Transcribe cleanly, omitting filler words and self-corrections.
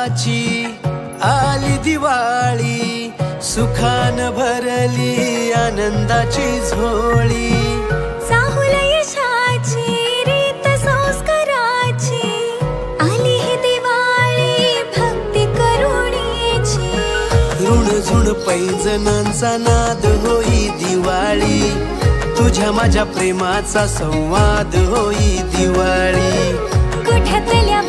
सणाची आली दिवाळी, सुखान भरली आनंदाची झोळी। चाहुल यशाची रीत संस्काराची, आली ही दिवाळी भक्ती करुणेची। ऋणझुण पैंजणांचा नाद होई दिवाळी, तुझ्या माझ्या प्रेमाचा संवाद होई दिवाळी। कुठ्यातल्या